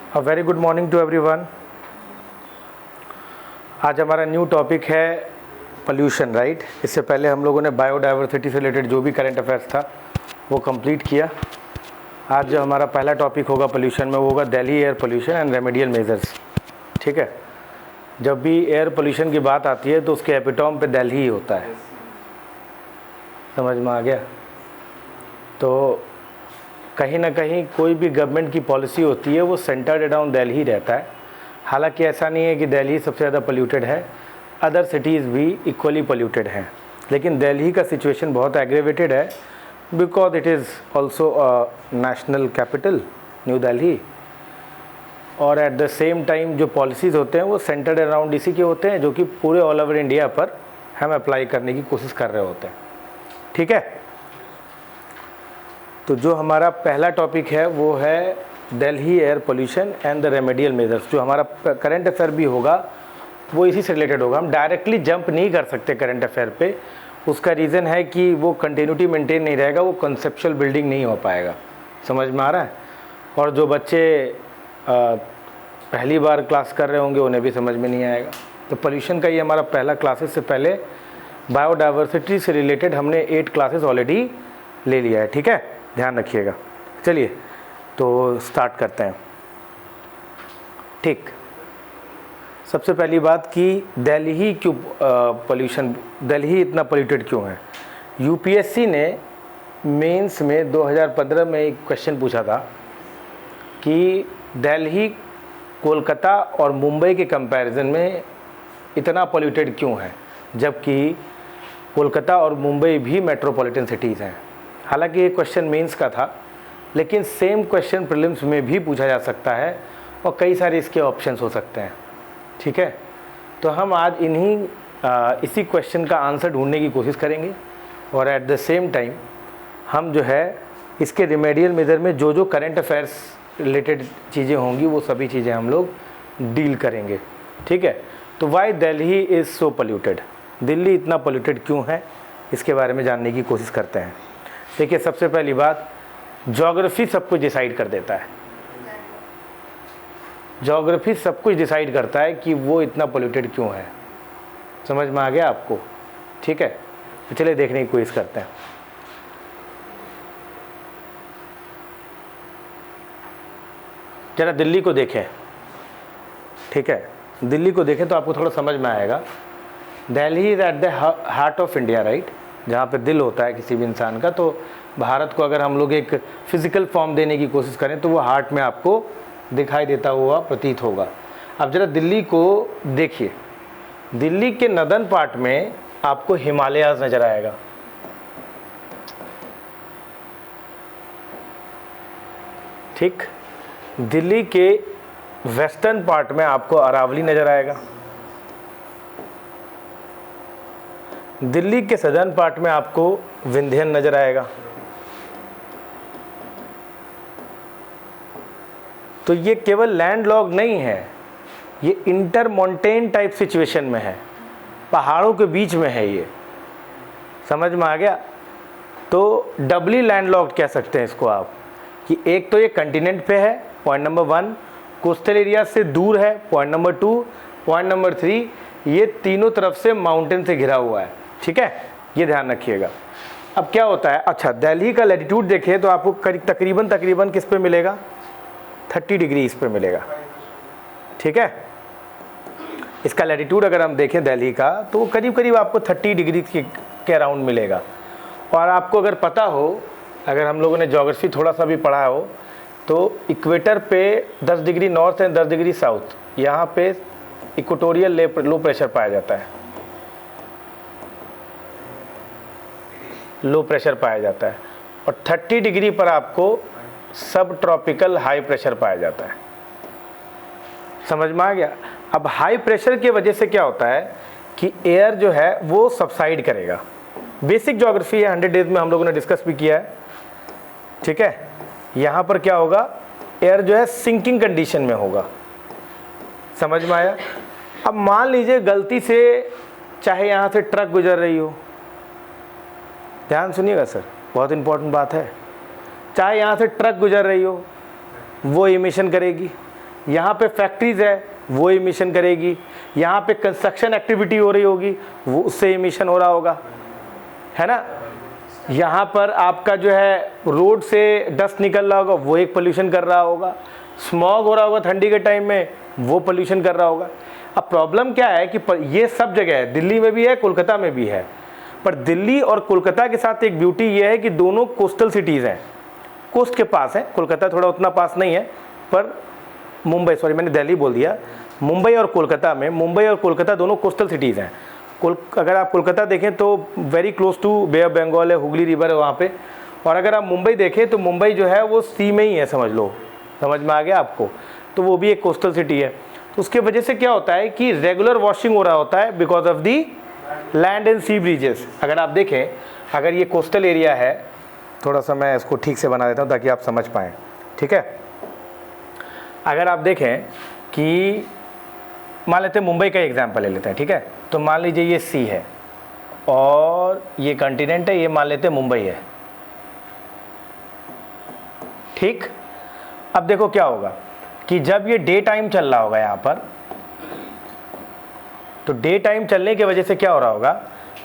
A very good morning to everyone. आज हमारा new topic है पोल्यूशन, राइट। इससे पहले हम लोगों ने बायोडाइवर्सिटी से रिलेटेड जो भी करंट अफेयर्स था वो कंप्लीट किया। आज जो हमारा पहला टॉपिक होगा पोल्यूशन में वो होगा Delhi air pollution and remedial measures. ठीक है, जब भी एयर पोल्यूशन की बात आती है तो उसके एपिटॉम पे दिल्ली ही होता है। समझ में आ गया। तो कहीं ना कहीं कोई भी गवर्नमेंट की पॉलिसी होती है वो सेंटर्ड अराउंड दिल्ली ही रहता है। हालांकि ऐसा नहीं है कि दिल्ली सबसे ज़्यादा पोल्यूटेड है, अदर सिटीज़ भी इक्वली पोल्यूटेड हैं, लेकिन दिल्ली का सिचुएशन बहुत एग्रेवेटेड है because it is also national capital new Delhi. और एट द सेम टाइम जो पॉलिसीज़ होते हैं वो सेंटर्ड अराउंड इसी के होते हैं, जो कि पूरे ऑल ओवर इंडिया पर हम अप्लाई करने की कोशिश कर रहे होते हैं। ठीक है, तो जो हमारा पहला टॉपिक है वो है Delhi air pollution and the remedial measures. जो हमारा करंट अफेयर भी होगा वो इसी से रिलेटेड होगा। हम डायरेक्टली जंप नहीं कर सकते करंट अफेयर पे। उसका रीज़न है कि वो कंटिन्यूटी मेंटेन नहीं रहेगा, वो कंसेप्चुअल बिल्डिंग नहीं हो पाएगा। समझ में आ रहा है। और जो बच्चे पहली बार क्लास कर रहे होंगे उन्हें भी समझ में नहीं आएगा। तो पोल्यूशन का ये हमारा पहला क्लासेस से पहले बायोडाइवर्सिटी से रिलेटेड हमने 8 क्लासेस ऑलरेडी ले लिया है। ठीक है, ध्यान रखिएगा। चलिए तो स्टार्ट करते हैं। ठीक, सबसे पहली बात कि दिल्ली क्यों पोल्यूशन, दिल्ली इतना पोल्यूटेड क्यों है। यूपीएससी ने मेंस में 2015 में एक क्वेश्चन पूछा था कि दिल्ली कोलकाता और मुंबई के कंपैरिजन में इतना पोल्यूटेड क्यों है, जबकि कोलकाता और मुंबई भी मेट्रोपॉलिटन सिटीज़ हैं। हालांकि ये क्वेश्चन मेंस का था, लेकिन सेम क्वेश्चन प्रीलिम्स में भी पूछा जा सकता है और कई सारे इसके ऑप्शंस हो सकते हैं। ठीक है, तो हम आज इसी क्वेश्चन का आंसर ढूंढने की कोशिश करेंगे और एट द सेम टाइम हम जो है इसके रिमेडियल मेजर में जो जो करंट अफेयर्स रिलेटेड चीज़ें होंगी वो सभी चीज़ें हम लोग डील करेंगे। ठीक है, तो why Delhi is so polluted, Delhi इतना पोल्यूटेड क्यों है, इसके बारे में जानने की कोशिश करते हैं। देखिए, सबसे पहली बात, ज्योग्राफी सब कुछ डिसाइड कर देता है। ज्योग्राफी सब कुछ डिसाइड करता है कि वो इतना पोल्यूटेड क्यों है। समझ में आ गया आपको। ठीक है, तो चलिए देखने की कोशिश करते हैं। जरा दिल्ली को देखें। ठीक है, दिल्ली को देखें तो आपको थोड़ा समझ में आएगा। Delhi is at the heart of India, right. जहाँ पे दिल होता है किसी भी इंसान का, तो भारत को अगर हम लोग एक फिज़िकल फॉर्म देने की कोशिश करें तो वो हार्ट में आपको दिखाई देता हुआ प्रतीत होगा। अब ज़रा दिल्ली को देखिए। दिल्ली के नदर्न पार्ट में आपको हिमालयाज़ नज़र आएगा। ठीक, दिल्ली के वेस्टर्न पार्ट में आपको अरावली नज़र आएगा। दिल्ली के सदर्न पार्ट में आपको विंध्यन नज़र आएगा। तो ये केवल लैंडलॉक नहीं है, ये इंटर माउंटेन टाइप सिचुएशन में है, पहाड़ों के बीच में है ये। समझ में आ गया। तो डबली लैंडलॉक्ड कह सकते हैं इसको आप, कि एक तो ये कंटिनेंट पे है, पॉइंट नंबर 1, कोस्टल एरिया से दूर है, पॉइंट नंबर 2, पॉइंट नंबर 3, ये तीनों तरफ से माउंटेन से घिरा हुआ है। ठीक है, ये ध्यान रखिएगा। अब क्या होता है, अच्छा दिल्ली का लैटिट्यूड देखें तो आपको तकरीबन किस पे मिलेगा, 30 डिग्री इस पे मिलेगा। ठीक है, इसका लैटिट्यूड अगर हम देखें दिल्ली का तो करीब आपको 30 डिग्री के अराउंड मिलेगा। और आपको अगर पता हो, अगर हम लोगों ने ज्योग्राफी थोड़ा सा भी पढ़ा हो, तो इक्वेटर पे 10 degree north and 10 degree south, यहाँ पे इक्वेटोरियल लो प्रेशर पाया जाता है, लो प्रेशर पाया जाता है। और 30 डिग्री पर आपको सब ट्रॉपिकल हाई प्रेशर पाया जाता है। समझ में आ गया। अब हाई प्रेशर की वजह से क्या होता है कि एयर जो है वो सबसाइड करेगा। बेसिक ज्योग्राफी है, 100 डेज में हम लोगों ने डिस्कस भी किया है। ठीक है, यहाँ पर क्या होगा, एयर जो है सिंकिंग कंडीशन में होगा। समझ में आया। अब मान लीजिए गलती से चाहे यहाँ से ट्रक गुजर रही हो, ध्यान सुनिएगा सर, बहुत इंपॉर्टेंट बात है। चाहे यहाँ से ट्रक गुजर रही हो, वो इमिशन करेगी, यहाँ पे फैक्ट्रीज है वो इमिशन करेगी, यहाँ पे कंस्ट्रक्शन एक्टिविटी हो रही होगी वो उससे इमिशन हो रहा होगा, है ना। यहाँ पर आपका जो है रोड से डस्ट निकल रहा होगा वो एक पोल्यूशन कर रहा होगा, स्मॉग हो रहा होगा ठंडी के टाइम में वो पोल्यूशन कर रहा होगा। अब प्रॉब्लम क्या है कि ये सब जगह है, दिल्ली में भी है, कोलकाता में भी है, पर दिल्ली और कोलकाता के साथ एक ब्यूटी ये है कि दोनों कोस्टल सिटीज़ हैं, कोस्ट के पास है। कोलकाता थोड़ा उतना पास नहीं है, पर मुंबई, सॉरी मैंने दिल्ली बोल दिया, मुंबई और कोलकाता में, मुंबई और कोलकाता दोनों कोस्टल सिटीज़ हैं। अगर आप कोलकाता देखें तो very close to Bay of Bengal है, हुगली रिवर है वहाँ पे, और अगर आप मुंबई देखें तो मुंबई जो है वो सी में ही है, समझ लो, समझ में आ गया आपको, तो वो भी एक कोस्टल सिटी है। तो उसके वजह से क्या होता है कि रेगुलर वॉशिंग हो रहा होता है because of the land and sea bridges. अगर आप देखें, अगर ये कोस्टल एरिया है, थोड़ा सा मैं इसको ठीक से बना देता हूँ ताकि आप समझ पाएँ, ठीक है। अगर आप देखें कि मान लेते हैं मुंबई का एग्जांपल ले लेते हैं, ठीक है, तो मान लीजिए ये सी है और ये कॉन्टिनेंट है, ये मान लेते हैं मुंबई है, ठीक। अब देखो क्या होगा कि जब ये डे टाइम चल रहा होगा यहाँ पर, तो डे टाइम चलने की वजह से क्या हो रहा होगा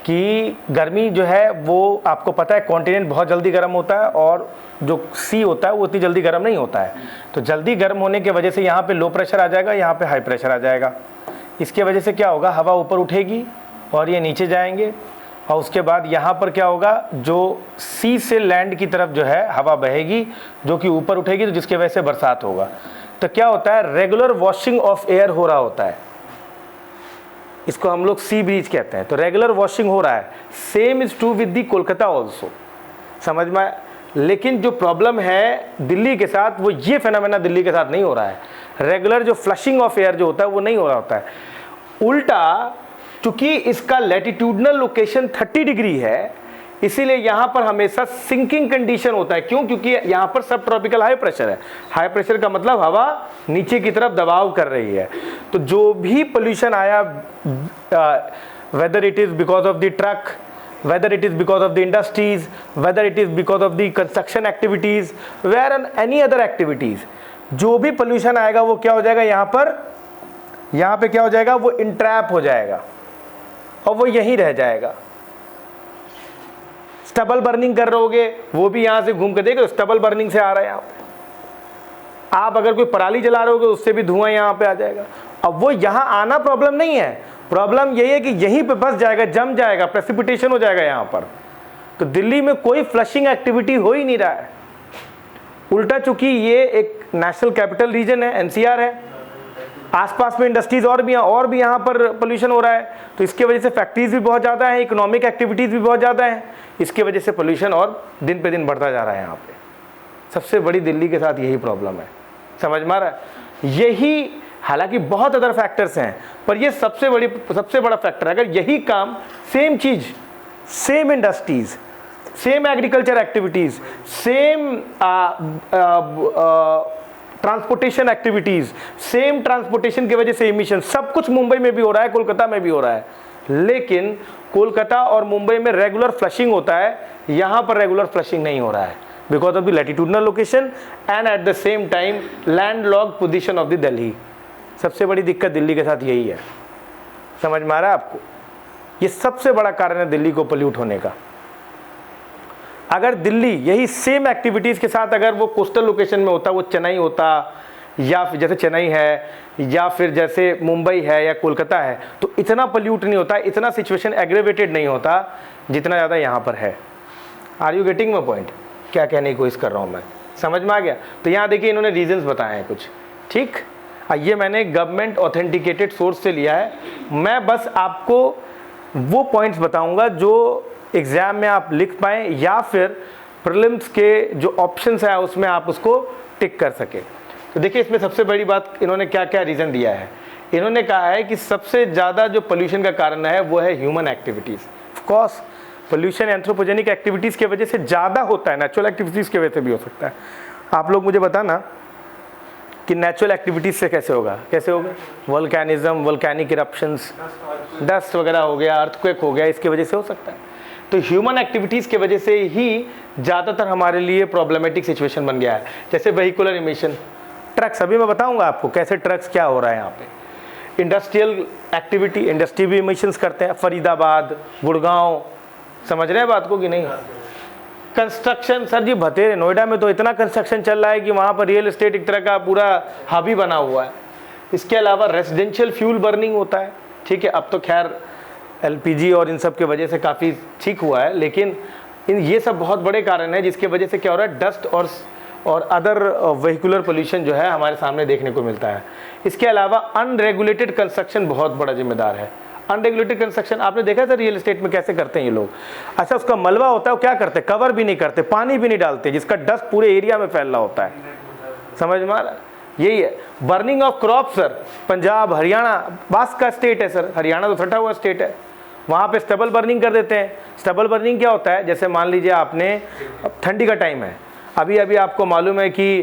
कि गर्मी जो है वो आपको पता है कॉन्टिनेंट बहुत जल्दी गर्म होता है और जो सी होता है वो इतनी जल्दी गर्म नहीं होता है। तो जल्दी गर्म होने की वजह से यहाँ पे लो प्रेशर आ जाएगा, यहाँ पे हाई प्रेशर आ जाएगा। इसके वजह से क्या होगा, हवा ऊपर उठेगी और ये नीचे जाएंगे, और उसके बाद यहाँ पर क्या होगा, जो सी से लैंड की तरफ जो है हवा बहेगी जो कि ऊपर उठेगी, तो जिसकी वजह से बरसात होगा। तो क्या होता है, रेगुलर वॉशिंग ऑफ एयर हो रहा होता है, इसको हम लोग सी ब्रीज कहते हैं। तो रेगुलर वॉशिंग हो रहा है, same is true with the Kolkata also, समझ में। लेकिन जो प्रॉब्लम है दिल्ली के साथ, वो ये फेनोमेना दिल्ली के साथ नहीं हो रहा है। रेगुलर जो फ्लशिंग ऑफ एयर जो होता है वो नहीं हो रहा होता है। उल्टा चूंकि इसका लैटिट्यूडनल लोकेशन 30 डिग्री है, इसीलिए यहाँ पर हमेशा सिंकिंग कंडीशन होता है। क्यों? क्योंकि यहाँ पर सब ट्रॉपिकल हाई प्रेशर है। हाई प्रेशर का मतलब हवा नीचे की तरफ दबाव कर रही है। तो जो भी पोल्यूशन आया, whether it is because of the truck, whether it is because of the industries, whether it is because of the construction activities, where any other activities, जो भी pollution आएगा वो क्या हो जाएगा, यहाँ पे क्या हो जाएगा, वो इंट्रैप हो जाएगा और वो यहीं रह जाएगा। स्टबल बर्निंग कर रहोगे वो भी यहाँ से घूम के देखो, स्टबल बर्निंग से आ रहा है यहाँ पे। आप अगर कोई पराली जला रहे होगे उससे भी धुआं यहाँ पे आ जाएगा। अब वो यहाँ आना प्रॉब्लम नहीं है, प्रॉब्लम यही है कि यहीं पे बस जाएगा, जम जाएगा, प्रेसिपिटेशन हो जाएगा यहाँ पर। तो दिल्ली में कोई फ्लशिंग एक्टिविटी हो ही नहीं रहा है। उल्टा चूंकि ये एक नेशनल कैपिटल रीजन है, एनसीआर है, आसपास में इंडस्ट्रीज और भी यहाँ पर पोल्यूशन हो रहा है, तो इसके वजह से फैक्ट्रीज भी बहुत ज़्यादा है, इकोनॉमिक एक्टिविटीज़ भी बहुत ज़्यादा है, इसके वजह से पोल्यूशन और दिन पे दिन बढ़ता जा रहा है यहाँ पे। सबसे बड़ी दिल्ली के साथ यही प्रॉब्लम है, समझ में आ रहा है। यही, हालांकि बहुत अदर फैक्टर्स हैं, पर ये सबसे बड़ा फैक्टर है। अगर यही काम, सेम चीज़, same industries, same agriculture activities, same transportation activities, same transportation की वजह से इमिशन, सब कुछ मुंबई में भी हो रहा है, कोलकाता में भी हो रहा है, लेकिन कोलकाता और मुंबई में रेगुलर फ्लशिंग होता है, यहाँ पर रेगुलर फ्लशिंग नहीं हो रहा है because of the latitudinal location and at the same time landlocked position of the Delhi. सबसे बड़ी दिक्कत दिल्ली के साथ यही है, समझ में आ रहा है आपको। ये सबसे बड़ा कारण है दिल्ली को पोल्यूट होने का। अगर दिल्ली यही सेम एक्टिविटीज़ के साथ अगर वो कोस्टल लोकेशन में होता, वो चेन्नई होता, या फिर जैसे चेन्नई है, या फिर जैसे मुंबई है या कोलकाता है, तो इतना पोल्यूट नहीं होता, इतना सिचुएशन एग्रेवेटेड नहीं होता जितना ज़्यादा यहाँ पर है। Are you getting my point? क्या कहने की कोशिश कर रहा हूँ मैं, समझ में आ गया? तो यहाँ देखिए इन्होंने रीजंस बताए हैं कुछ, ठीक। ये मैंने गवर्नमेंट ऑथेंटिकेटेड सोर्स से लिया है। मैं बस आपको वो पॉइंट्स बताऊंगा जो एग्ज़ाम में आप लिख पाएँ, या फिर प्रीलिम्स के जो ऑप्शंस है उसमें आप उसको टिक कर सके। तो देखिए इसमें सबसे बड़ी बात इन्होंने क्या क्या रीज़न दिया है। इन्होंने कहा है कि सबसे ज़्यादा जो पोल्यूशन का कारण है वो है human activities. Of course pollution anthropogenic activities की वजह से ज़्यादा होता है, नेचुरल एक्टिविटीज़ की वजह से भी हो सकता है। आप लोग मुझे बताना कि नेचुरल एक्टिविटीज़ से कैसे होगा, वोल्केनिज्म, वोल्केनिक इरप्शंस, डस्ट वगैरह हो गया, अर्थक्वेक हो गया, इसकी वजह से हो सकता है। तो ह्यूमन एक्टिविटीज़ की वजह से ही ज़्यादातर हमारे लिए प्रॉब्लमेटिक सिचुएशन बन गया है। जैसे वेहिकुलर इमिशन, ट्रक्स, अभी मैं बताऊंगा आपको कैसे ट्रक्स क्या हो रहा है यहाँ पे। इंडस्ट्रियल एक्टिविटी, इंडस्ट्री भी इमिशंस करते हैं, फरीदाबाद, गुड़गांव, समझ रहे हैं बात को कि नहीं। कंस्ट्रक्शन सर जी भतेरे, नोएडा में तो इतना कंस्ट्रक्शन चल रहा है कि वहाँ पर रियल एस्टेट एक तरह का पूरा हावी बना हुआ है। इसके अलावा रेजिडेंशियल फ्यूल बर्निंग होता है, ठीक है। अब तो खैर एलपीजी और इन सब के वजह से काफ़ी ठीक हुआ है, लेकिन ये सब बहुत बड़े कारण हैं जिसके वजह से क्या हो रहा है, डस्ट और अदर व्हीकुलर पोल्यूशन जो है हमारे सामने देखने को मिलता है। इसके अलावा अनरेगुलेटेड कंस्ट्रक्शन बहुत बड़ा जिम्मेदार है। अनरेगुलेटेड कंस्ट्रक्शन आपने देखा था रियल एस्टेट में कैसे करते हैं ये लोग। अच्छा, उसका मलबा होता है, वो क्या करते हैं, कवर भी नहीं करते, पानी भी नहीं डालते, जिसका डस्ट पूरे एरिया में फैल रहा होता है। समझ में आ रहा है, यही है। Burning of crop sir, Punjab Haryana बास का स्टेट है सर, हरियाणा तो सटा हुआ स्टेट है, वहाँ पे स्टबल बर्निंग कर देते हैं। स्टबल बर्निंग क्या होता है, जैसे मान लीजिए आपने, ठंडी का टाइम है, अभी अभी आपको मालूम है कि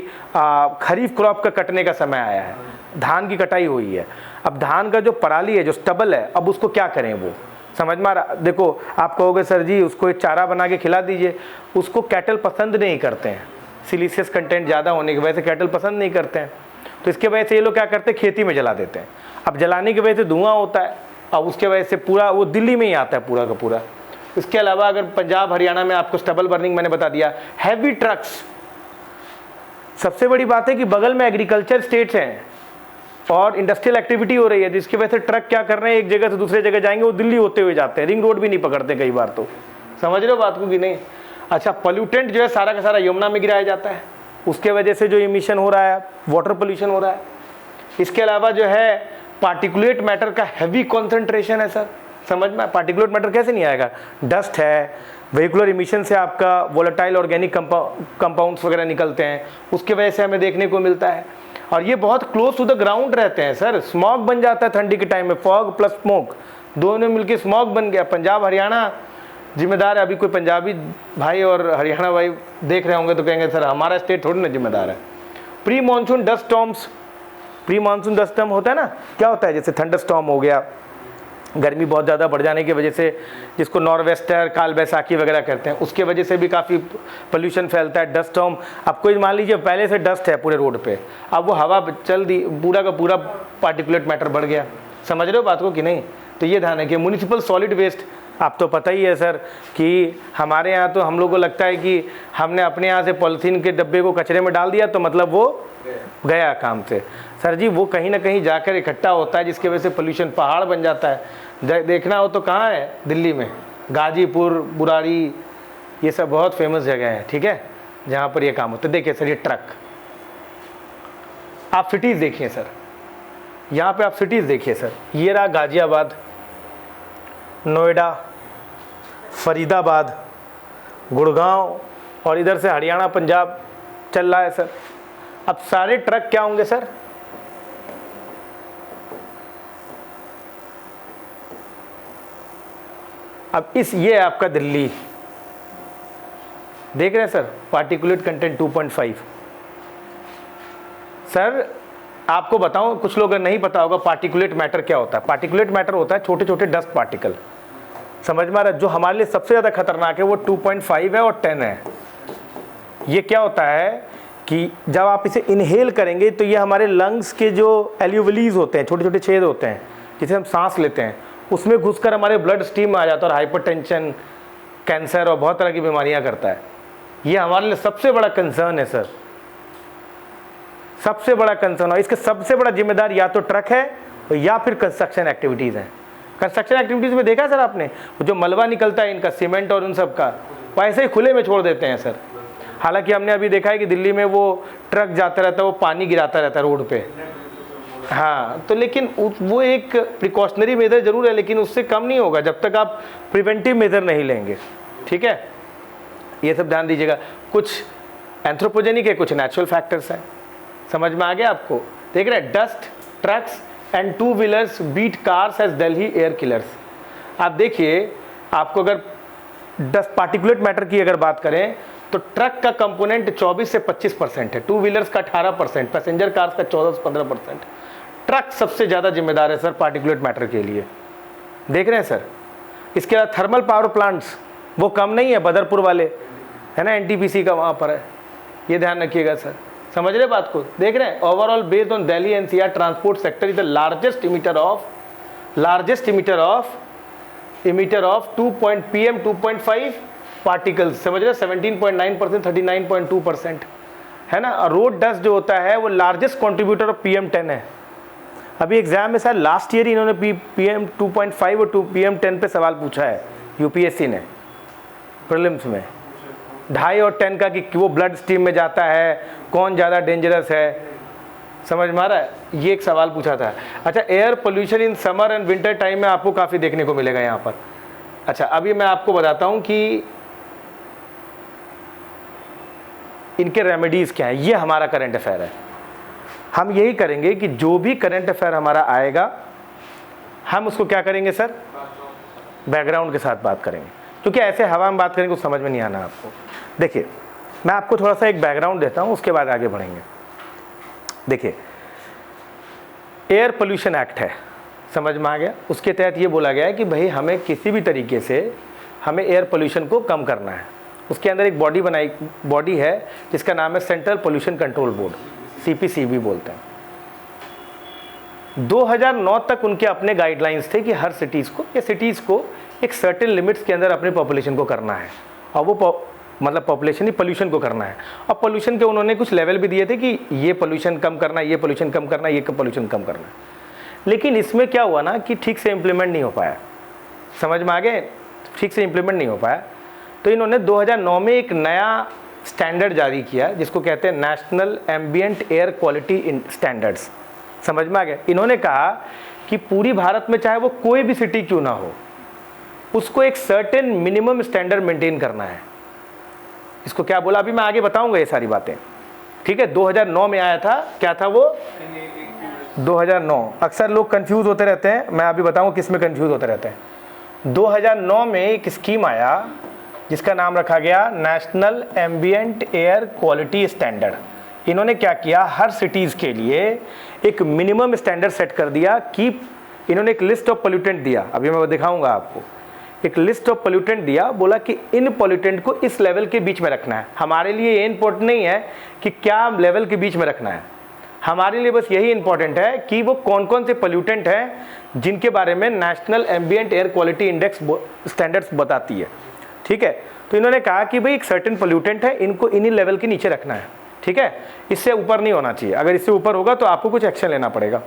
खरीफ क्रॉप का कटने का समय आया है, धान की कटाई हुई है। अब धान का जो पराली है, जो स्टबल है, अब उसको क्या करें, वो समझ में आ रहा। देखो आप कहोगे सर जी उसको एक चारा बना के खिला दीजिए, उसको कैटल पसंद नहीं करते हैं, सिलिशियस कंटेंट ज़्यादा होने की वजह से कैटल पसंद नहीं करते हैं, तो इसके वजह से ये लोग क्या करते हैं, खेती में जला देते हैं। अब जलाने की वजह से धुआं होता है, अब उसके वजह से पूरा वो दिल्ली में ही आता है पूरा का पूरा। इसके अलावा अगर पंजाब हरियाणा में आपको स्टबल बर्निंग मैंने बता दिया, हैवी ट्रक्स, सबसे बड़ी बात है कि बगल में एग्रीकल्चर स्टेट्स हैं और इंडस्ट्रियल एक्टिविटी हो रही है, जिसकी वजह से ट्रक क्या कर रहे हैं, एक जगह से दूसरे जगह जाएंगे, वो दिल्ली होते हुए जाते हैं, रिंग रोड भी नहीं पकड़ते कई बार, तो समझ रहे हो बात को कि नहीं। अच्छा, पोल्यूटेंट जो है सारा का सारा यमुना में गिराया जाता है, उसके वजह से जो इमिशन हो रहा है, वाटर पोल्यूशन हो रहा है। इसके अलावा जो है पार्टिकुलेट मैटर का हैवी कॉन्सेंट्रेशन है सर, समझ में, पार्टिकुलेट मैटर कैसे नहीं आएगा, डस्ट है, वेहिकुलर इमिशन से आपका वोलेटाइल ऑर्गेनिक कंपाउंड्स वगैरह निकलते हैं, उसके वजह से हमें देखने को मिलता है। और ये बहुत क्लोज टू द ग्राउंड रहते हैं सर, स्मॉग बन जाता है ठंडी के टाइम में, फॉग प्लस स्मोक दोनों मिलकर स्मॉग बन गया। पंजाब हरियाणा जिम्मेदार है, अभी कोई पंजाबी भाई और हरियाणा भाई देख रहे होंगे तो कहेंगे सर हमारा स्टेट थोड़ी ना जिम्मेदार है। Pre monsoon dust storms, pre monsoon dust storm होता है ना, क्या होता है, जैसे थंडर स्टॉर्म हो गया, गर्मी बहुत ज़्यादा बढ़ जाने की वजह से, जिसको नॉर्वेस्टर काल बैसाखी वगैरह करते हैं, उसके वजह से भी काफ़ी पोल्यूशन फैलता है। डस्ट स्टॉर्म, अब कोई मान लीजिए पहले से डस्ट है पूरे रोड पे, अब वो हवा चल दी, पूरा का पूरा पार्टिकुलेट मैटर बढ़ गया, समझ रहे हो बात को कि नहीं। तो ये ध्यान है कि म्युनिसिपल सॉलिड वेस्ट, आप तो पता ही है सर कि हमारे यहाँ तो हम लोग को लगता है कि हमने अपने यहाँ से पॉलीथीन के डब्बे को कचरे में डाल दिया तो मतलब वो गया काम से। सर जी वो कहीं ना कहीं जाकर इकट्ठा होता है, जिसकी वजह से पोल्यूशन पहाड़ बन जाता है। देखना हो तो कहाँ है, दिल्ली में गाजीपुर, बुराड़ी, ये सब बहुत फेमस जगह है, ठीक है, जहाँ पर ये काम होता है। देखिए सर ये ट्रक, आप सिटीज़ देखिए सर, यहाँ पे आप सिटीज़ देखिए सर, ये रहा गाजियाबाद, नोएडा, फरीदाबाद, गुड़गांव और इधर से हरियाणा पंजाब चल रहा है सर। अब सारे ट्रक क्या होंगे सर, अब ये आपका दिल्ली, देख रहे हैं सर, पार्टिकुलेट कंटेंट 2.5। सर आपको बताऊं, कुछ लोग नहीं पता होगा पार्टिकुलेट मैटर क्या होता है। पार्टिकुलेट मैटर होता है छोटे छोटे डस्ट पार्टिकल, समझ में आ रहा है, जो हमारे लिए सबसे ज़्यादा खतरनाक है वो 2.5 है और 10 है। ये क्या होता है कि जब आप इसे इनहेल करेंगे तो ये हमारे लंग्स के जो एल्यूवलीज होते हैं, छोटे छोटे छेद होते हैं जिसे हम सांस लेते हैं, उसमें घुसकर हमारे ब्लड स्ट्रीम में आ जाता है और हाइपरटेंशन, कैंसर और बहुत तरह की बीमारियां करता है। ये हमारे लिए सबसे बड़ा कंसर्न है सर, सबसे बड़ा कंसर्न। और इसके सबसे बड़ा जिम्मेदार या तो ट्रक है या फिर कंस्ट्रक्शन एक्टिविटीज़ हैं। कंस्ट्रक्शन एक्टिविटीज़ में देखा सर आपने, जो मलबा निकलता है इनका, सीमेंट और उन सब का, वो ऐसे ही खुले में छोड़ देते हैं सर। हालांकि हमने अभी देखा है कि दिल्ली में वो ट्रक जाता रहता है, वो पानी गिराता रहता है रोड पे, हाँ, तो लेकिन वो एक प्रिकॉशनरी मेजर जरूर है, लेकिन उससे कम नहीं होगा जब तक आप प्रिवेंटिव मेजर नहीं लेंगे, ठीक है। ये सब ध्यान दीजिएगा, कुछ एंथ्रोपोजेनिक है, कुछ नेचुरल फैक्टर्स हैं, समझ में आ गया आपको। देख रहे हैं, dust, trucks and 2 wheelers beat cars as Delhi air killers. आप देखिए, आपको अगर डस्ट पार्टिकुलेट मैटर की अगर बात करें तो ट्रक का कंपोनेंट 24 से 25% है, 2 व्हीलर्स का 18%, पैसेंजर कार्स का 14 से 15%। ट्रक सबसे ज़्यादा जिम्मेदार है सर पार्टिकुलेट मैटर के लिए, देख रहे हैं सर। इसके बाद थर्मल पावर प्लांट्स, वो कम नहीं है, बदरपुर वाले है ना, एनटीपीसी का वहाँ पर है, ये ध्यान रखिएगा सर। समझ रहे बात को, देख रहे हैं। Overall based on Delhi NCR transport sector is the largest emitter of 2 PM 2.5 particles, समझ रहे, 17.9%, 39.2% है ना। और रोड डस्ट जो होता है वो लार्जेस्ट कंट्रीब्यूटर ऑफ PM10 है। अभी एग्जाम में सर लास्ट ईयर इन्होंने PM 2.5 और PM10 पे सवाल पूछा है यूपीएससी ने प्रीलिम्स में, 2.5 और 10 का कि वो ब्लड स्ट्रीम में जाता है, कौन ज़्यादा डेंजरस है, समझ में आ रहा है, ये एक सवाल पूछा था। अच्छा, air pollution in summer and winter time में आपको काफ़ी देखने को मिलेगा यहाँ पर। अच्छा, अभी मैं आपको बताता हूँ कि इनके रेमेडीज़ क्या है। ये हमारा करंट अफेयर है। हम यही करेंगे कि जो भी करंट अफेयर हमारा आएगा हम उसको क्या करेंगे सर, बैकग्राउंड के साथ बात करेंगे, क्योंकि ऐसे हवा में बात करेंगे तो समझ में नहीं आना आपको। देखिए, मैं आपको थोड़ा सा एक बैकग्राउंड देता हूँ, उसके बाद आगे बढ़ेंगे। देखिए, एयर पोल्यूशन एक्ट है, समझ में आ गया। उसके तहत ये बोला गया है कि भाई हमें किसी भी तरीके से हमें एयर पोल्यूशन को कम करना है। उसके अंदर एक बॉडी है जिसका नाम है central pollution control board, CPCB बोलते हैं। 2009 तक उनके अपने गाइडलाइंस थे कि हर सिटीज़ को एक सर्टेन लिमिट्स के अंदर अपनी पॉपुलेशन को करना है, और वो मतलब पॉपुलेशन ही पोल्यूशन को करना है। और पोल्यूशन के उन्होंने कुछ लेवल भी दिए थे कि ये पोल्यूशन कम करना है, ये पोल्यूशन कम करना है, ये पोल्यूशन कम करना है। लेकिन इसमें क्या हुआ ना कि ठीक से इम्प्लीमेंट नहीं हो पाया, समझ में आ गए, ठीक से इम्प्लीमेंट नहीं हो पाया। तो इन्होंने 2009 में एक नया स्टैंडर्ड जारी किया जिसको कहते हैं national ambient air quality standards, समझ में आ गया। इन्होंने कहा कि पूरी भारत में चाहे वो कोई भी सिटी क्यों ना हो, उसको एक सर्टेन मिनिमम स्टैंडर्ड मेंटेन करना है। इसको क्या बोला अभी मैं आगे बताऊंगा ये सारी बातें, ठीक है। 2009 में आया था, क्या था वो 2009। अक्सर लोग कंफ्यूज होते रहते हैं, मैं अभी बताऊंगा किस में कंफ्यूज होते रहते हैं। 2009 में एक स्कीम आया जिसका नाम रखा गया national ambient air quality standard. इन्होंने क्या किया, हर सिटीज़ के लिए एक मिनिमम स्टैंडर्ड सेट कर दिया कि इन्होंने एक लिस्ट ऑफ पोल्यूटेंट दिया, अभी मैं दिखाऊंगा आपको। एक लिस्ट ऑफ पोल्यूटेंट दिया, बोला कि इन पोल्यूटेंट को इस लेवल के बीच में रखना है। हमारे लिए ये इंपॉर्टेंट नहीं है कि क्या लेवल के बीच में रखना है, हमारे लिए बस यही इंपॉर्टेंट है कि वो कौन कौन से पोल्यूटेंट हैं जिनके बारे में national ambient air quality index standards बताती है, ठीक है। तो इन्होंने कहा कि भाई एक सर्टेन पोल्यूटेंट है, इनको इन्हीं लेवल के नीचे रखना है, ठीक है, इससे ऊपर नहीं होना चाहिए। अगर इससे ऊपर होगा तो आपको कुछ एक्शन लेना पड़ेगा।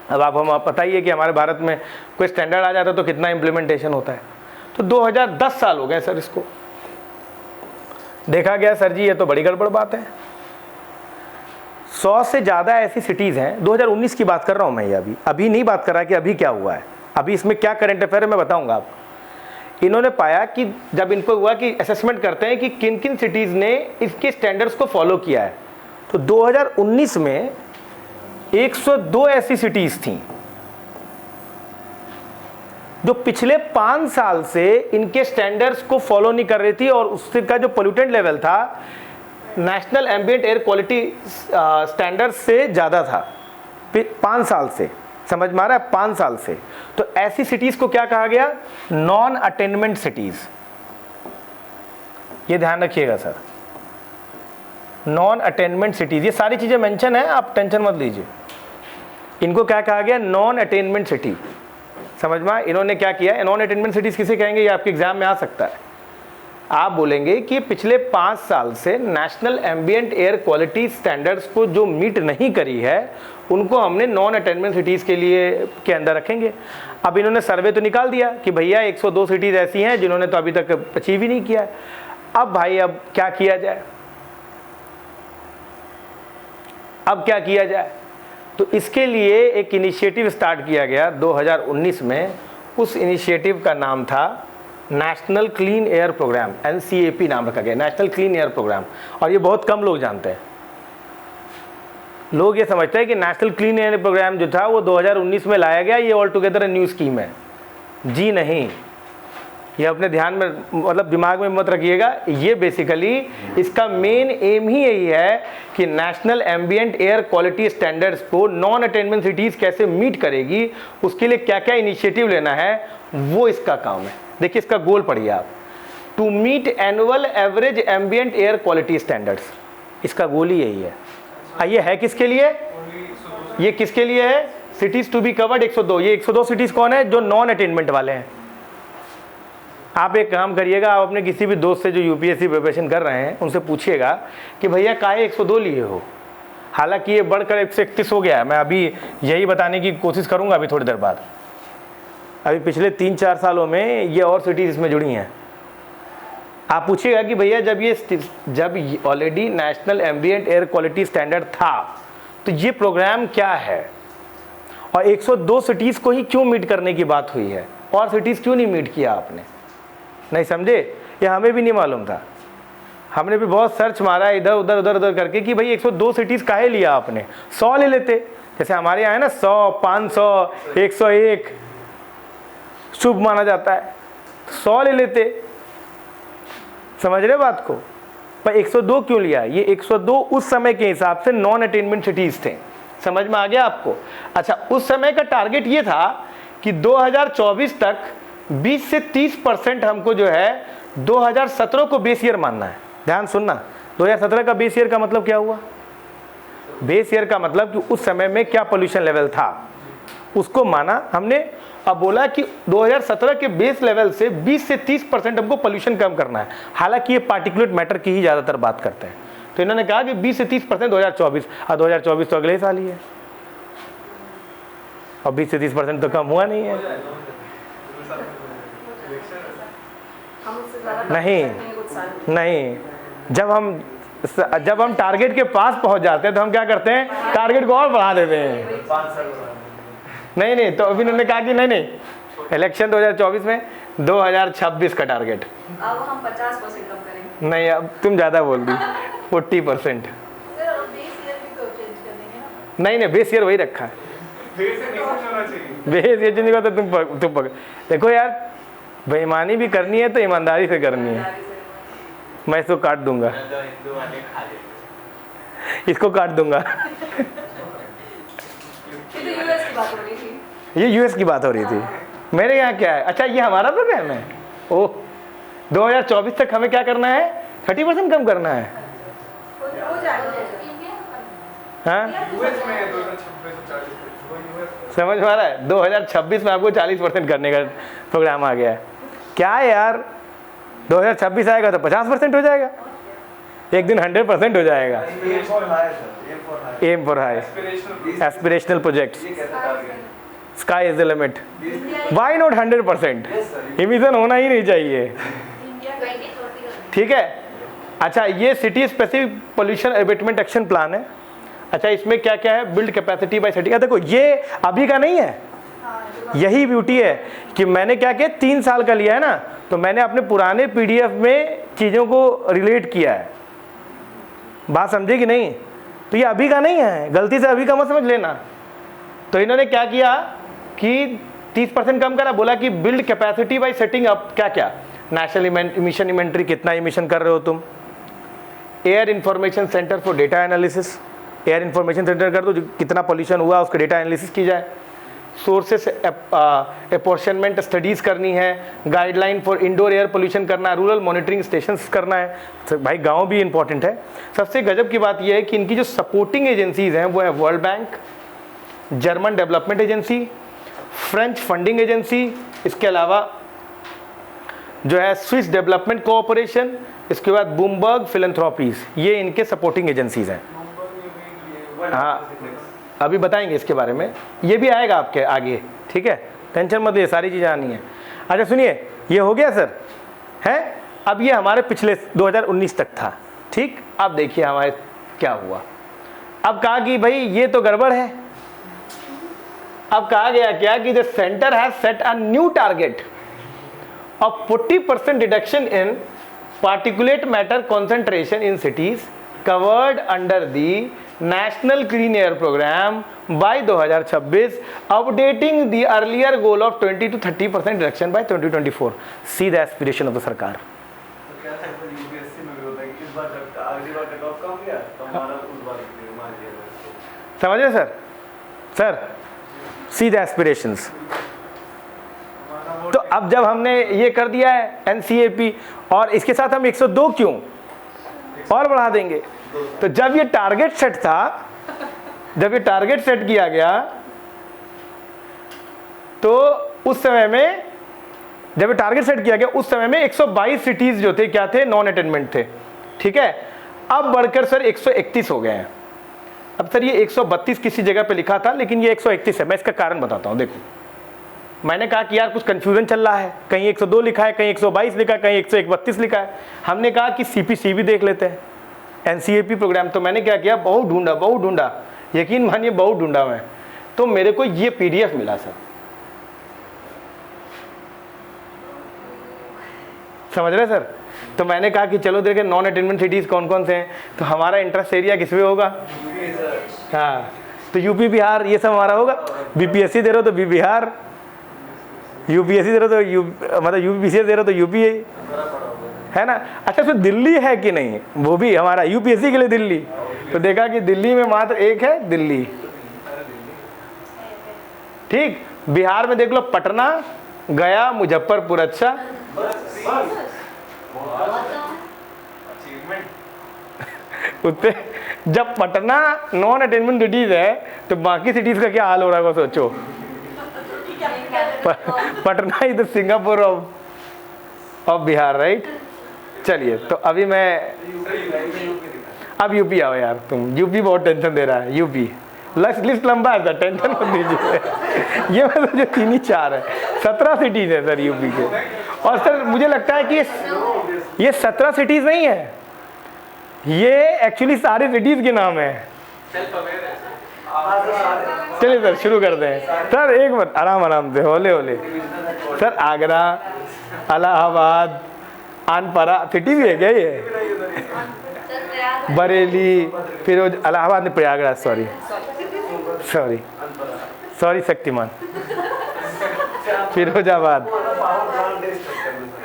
अब आप हम पता ही है कि हमारे भारत में कोई स्टैंडर्ड आ जाता है तो कितना इम्प्लीमेंटेशन होता है। तो 2010 साल हो गए सर, इसको देखा गया सर जी ये तो बड़ी गड़बड़ बात है। 100 से ज़्यादा ऐसी सिटीज़ हैं, 2019 की बात कर रहा हूँ मैं, ये अभी नहीं बात कर रहा कि अभी क्या हुआ है, अभी इसमें क्या करंट अफेयर है मैं बताऊँगा आपको। इन्होंने पाया कि जब इनको हुआ कि असेसमेंट करते हैं कि किन किन सिटीज़ ने इसके स्टैंडर्ड्स को फॉलो किया है, तो 2019 में 102 ऐसी सिटीज़ थीं जो पिछले 5 साल से इनके स्टैंडर्ड्स को फॉलो नहीं कर रही थी, और उसका जो पोल्यूटेंट लेवल था national ambient air quality standard से ज़्यादा था 5 साल से, समझ में आ रहा है, 5 साल से। तो ऐसी सिटीज़ को क्या कहा गया, नॉन अटेनमेंट सिटीज़। ये ध्यान रखिएगा सर, नॉन अटेनमेंट सिटीज़, ये सारी चीज़ें मेंशन है, आप टेंशन मत लीजिए। इनको क्या कहा गया, नॉन अटेनमेंट सिटी, समझ में। इन्होंने क्या किया, नॉन अटेनमेंट सिटीज़ किसे कहेंगे, ये आपके एग्जाम में आ सकता है। आप बोलेंगे कि पिछले 5 साल से national ambient air quality standards को जो मीट नहीं करी है उनको हमने नॉन अटेनमेंट सिटीज़ के लिए के अंदर रखेंगे। अब इन्होंने सर्वे तो निकाल दिया कि भैया 102 सिटीज़ ऐसी हैं जिन्होंने तो अभी तक अचीव ही नहीं किया। अब भाई अब क्या किया जाए, अब क्या किया जाए, तो इसके लिए एक इनिशिएटिव स्टार्ट किया गया 2019 में। उस इनिशिएटिव का नाम था national clean air programme, NCAP नाम रखा गया, नेशनल क्लीन एयर प्रोग्राम। और ये बहुत कम लोग जानते हैं, लोग ये समझते हैं कि नेशनल क्लीन एयर प्रोग्राम जो था वो 2019 में लाया गया, ये ऑल टुगेदर न्यू स्कीम है। जी नहीं, ये अपने ध्यान में मतलब दिमाग में मत रखिएगा। ये बेसिकली इसका मेन एम ही यही है कि national ambient air quality standards को नॉन अटेनमेंट सिटीज़ कैसे मीट करेगी, उसके लिए क्या क्या इनिशिएटिव लेना है, वो इसका काम है। देखिए इसका गोल पढ़िए आप, to meet annual average ambient air quality standards, इसका गोल ही यही है। ये है किसके लिए, ये किसके लिए है, सिटीज टू बी कवर्ड 102। ये 102 सिटीज कौन है, जो नॉन अटेनमेंट वाले हैं। आप एक काम करिएगा, आप अपने किसी भी दोस्त से जो यूपीएससी प्रिपरेशन कर रहे हैं उनसे पूछिएगा कि भैया काहे 102 लिए हो। हालांकि ये बढ़कर 131 हो गया है। मैं अभी यही बताने की कोशिश करूंगा अभी थोड़ी देर बाद। अभी पिछले 3-4 सालों में ये और सिटीज इसमें जुड़ी हैं। आप पूछिएगा कि भैया जब already national ambient air quality standard था तो ये प्रोग्राम क्या है, और 102 सिटीज़ को ही क्यों मीट करने की बात हुई है, और सिटीज़ क्यों नहीं मीट किया आपने, नहीं समझे। ये हमें भी नहीं मालूम था, हमने भी बहुत सर्च मारा इधर उधर करके कि भाई 102 सिटीज़ काहे लिया आपने, 100 ले लेते। जैसे हमारे यहाँ है ना 100, 500, 101 शुभ माना जाता है, 100 ले लेते। समझ रहे बात को। पर 102 क्यों लिया, ये 102 उस समय के हिसाब से नॉन अटेनमेंट सिटीज़ थे। समझ में आ गया आपको। अच्छा, उस समय का टारगेट ये था कि 2024 तक 20 से 30% हमको जो है 2017 को बेस ईयर मानना है। ध्यान सुनना, 2017 का बेस ईयर का मतलब क्या हुआ, बेस ईयर का मतलब कि उस समय में क्या पोल्यूशन लेवल था उसको माना हमने। अब बोला कि 2017 के बेस लेवल से 20 से 30% हमको पोल्यूशन कम करना है। हालांकि ये पार्टिकुलेट मैटर की ही ज़्यादातर बात करते हैं, तो इन्होंने कहा कि 20 से 30% 2024, और 2024 तो अगले साल ही है, और 20 से 30% तो कम हुआ नहीं है। नहीं, जब हम टारगेट के पास पहुंच जाते हैं तो हम क्या करते हैं, टारगेट को और बढ़ा देते हैं। नहीं, तो अभी उन्होंने कहा कि नहीं, इलेक्शन 2024 में 2026 का टारगेट। अब हम 50% कम करेंगे। नहीं, अब तुम ज़्यादा बोल दी, 40%। नहीं, बेस ईयर वही रखा है। बेस ईयर चेंज होगा तो तुम पकड़। देखो यार, बेईमानी भी करनी है तो ईमानदारी से करनी है। मैं इसको काट दूंगा, इसको काट दूंगा। ये यूएस की बात हो रही थी, मेरे यहाँ क्या है। अच्छा, ये हमारा प्रोग्राम है। ओह, 2024 तक हमें क्या करना है, 30% कम करना है। हाँ, समझ में आ रहा है। 2026 में आपको 40% करने का प्रोग्राम आ गया है। क्या है यार, 2026 आएगा तो 50% हो जाएगा, एक दिन 100% हो जाएगा। Aim for high, aspirational project, sky is the limit. Why not 100%, emission होना ही नहीं चाहिए, ठीक है। अच्छा, ये city specific pollution abatement action plan है। अच्छा, इसमें क्या क्या है, बिल्ड कैपेसिटी बाय सिटी। देखो, ये अभी का नहीं है, यही ब्यूटी है कि मैंने क्या किया, 3 साल का लिया है ना, तो मैंने अपने पुराने पीडीएफ में चीज़ों को रिलेट किया है। बात समझे कि नहीं। तो ये अभी का नहीं है, गलती से अभी का मत समझ लेना। तो इन्होंने क्या किया कि 30% कम करा, बोला कि build capacity bye setting up क्या क्या, नेशनल इमिशन इन्वेंटरी, कितना इमिशन कर रहे हो तुम, air information centre for data analysis, air information centre कर दो, जो कितना पोल्यूशन हुआ उसका डेटा एनालिसिस की जाए। सोर्सेस अपॉर्शनमेंट स्टडीज़ करनी है, guideline for indoor air pollution करना है, रूरल मॉनिटरिंग स्टेशंस करना है। तो भाई गांव भी इंपॉर्टेंट है। सबसे गजब की बात यह है कि इनकी जो सपोर्टिंग एजेंसीज हैं वो है world bank, German development agency, French funding agency, इसके अलावा जो है स्विस डेवलपमेंट कोऑपरेशन, इसके बाद बूमबर्ग फिलैंथ्रोपीज, ये इनके सपोर्टिंग एजेंसीज हैं। हाँ, अभी बताएंगे इसके बारे में, ये भी आएगा आपके आगे, ठीक है, टेंशन मत लिए, सारी चीज़ें आनी है। अच्छा सुनिए, ये हो गया सर, है। अब ये हमारे पिछले 2019 तक था, ठीक। अब देखिए हमारे क्या हुआ। अब कहा कि भाई ये तो गड़बड़ है। अब कहा गया क्या कि the centre has set a new target of 40% reduction in particulate matter concentration in cities covered under the national clean air programme by 2026, updating the earlier goal of 20 to 30% reduction by 2024। See the aspiration of the सरकार। समझे sir, sir see the aspirations. तो अब जब हमने ये कर दिया है एनसीएपी, और इसके साथ हम 102 क्यों और बढ़ा देंगे, तो जब ये टारगेट सेट था, जब ये टारगेट सेट किया गया, तो उस समय में जब ये टारगेट सेट किया गया उस समय में 122 सिटीज जो थे क्या थे, नॉन अटेनमेंट थे। ठीक है, अब बढ़कर सर 131 हो गए हैं। अब सर ये 132 किसी जगह पे लिखा था, लेकिन ये 131 है। मैं इसका कारण बताता हूँ। देखो, मैंने कहा कि यार कुछ कंफ्यूजन चल रहा है, कहीं 102 लिखा है, कहीं 122 लिखा है, कहीं 131 लिखा है। हमने कहा कि CPC भी देख लेते हैं, NCAP प्रोग्राम। तो मैंने क्या किया, बहुत ढूंढा, यकीन मानिए बहुत ढूंढा मैं, तो मेरे को ये PDF मिला सर। समझ रहे सर? तो मैंने कहा कि चलो देखें नॉन अटेनमेंट सिटीज कौन कौन से हैं। तो हमारा इंटरेस्ट एरिया किस में होगा? हाँ, तो यूपी बिहार ये सब हमारा होगा। BPSC दे रहे हो तो बिहार, UPSC दे रहे हो तो मतलब UPPCS दे रहे हो तो यूपी है ना। अच्छा, फिर दिल्ली है कि नहीं, वो भी हमारा UPSC के लिए दिल्ली। तो देखा कि दिल्ली में मात्र एक है, दिल्ली। ठीक, बिहार में देख लो पटना, गया, मुजफ्फरपुर। अच्छा, उत्ते जब पटना नॉन अटेनमेंट सिटीज है तो बाकी सिटीज का क्या हाल हो रहा है वो सोचो। Patna is the Singapore of Bihar, right. चलिए, तो अभी मैं अब यूपी आओ यार, तुम यूपी बहुत टेंशन दे रहा है। यूपी लिस्ट लंबा है सर, टेंशन मत दीजिए। ये मतलब जो 3 ही 4 है, 17 सिटीज है सर यूपी के। और सर मुझे लगता है कि ये 17 सिटीज नहीं है, ये एक्चुअली सारी सिटीज के नाम है। चलिए सर शुरू करते हैं। सर एक मिनट, आराम से, होले होले। सर आगरा, इलाहाबाद, अनपरा सिटी भी है क्या ये? बरेली, फिरोज, इलाहाबाद में प्रयागराज, सॉरी शक्तिमान, फिरोजाबाद,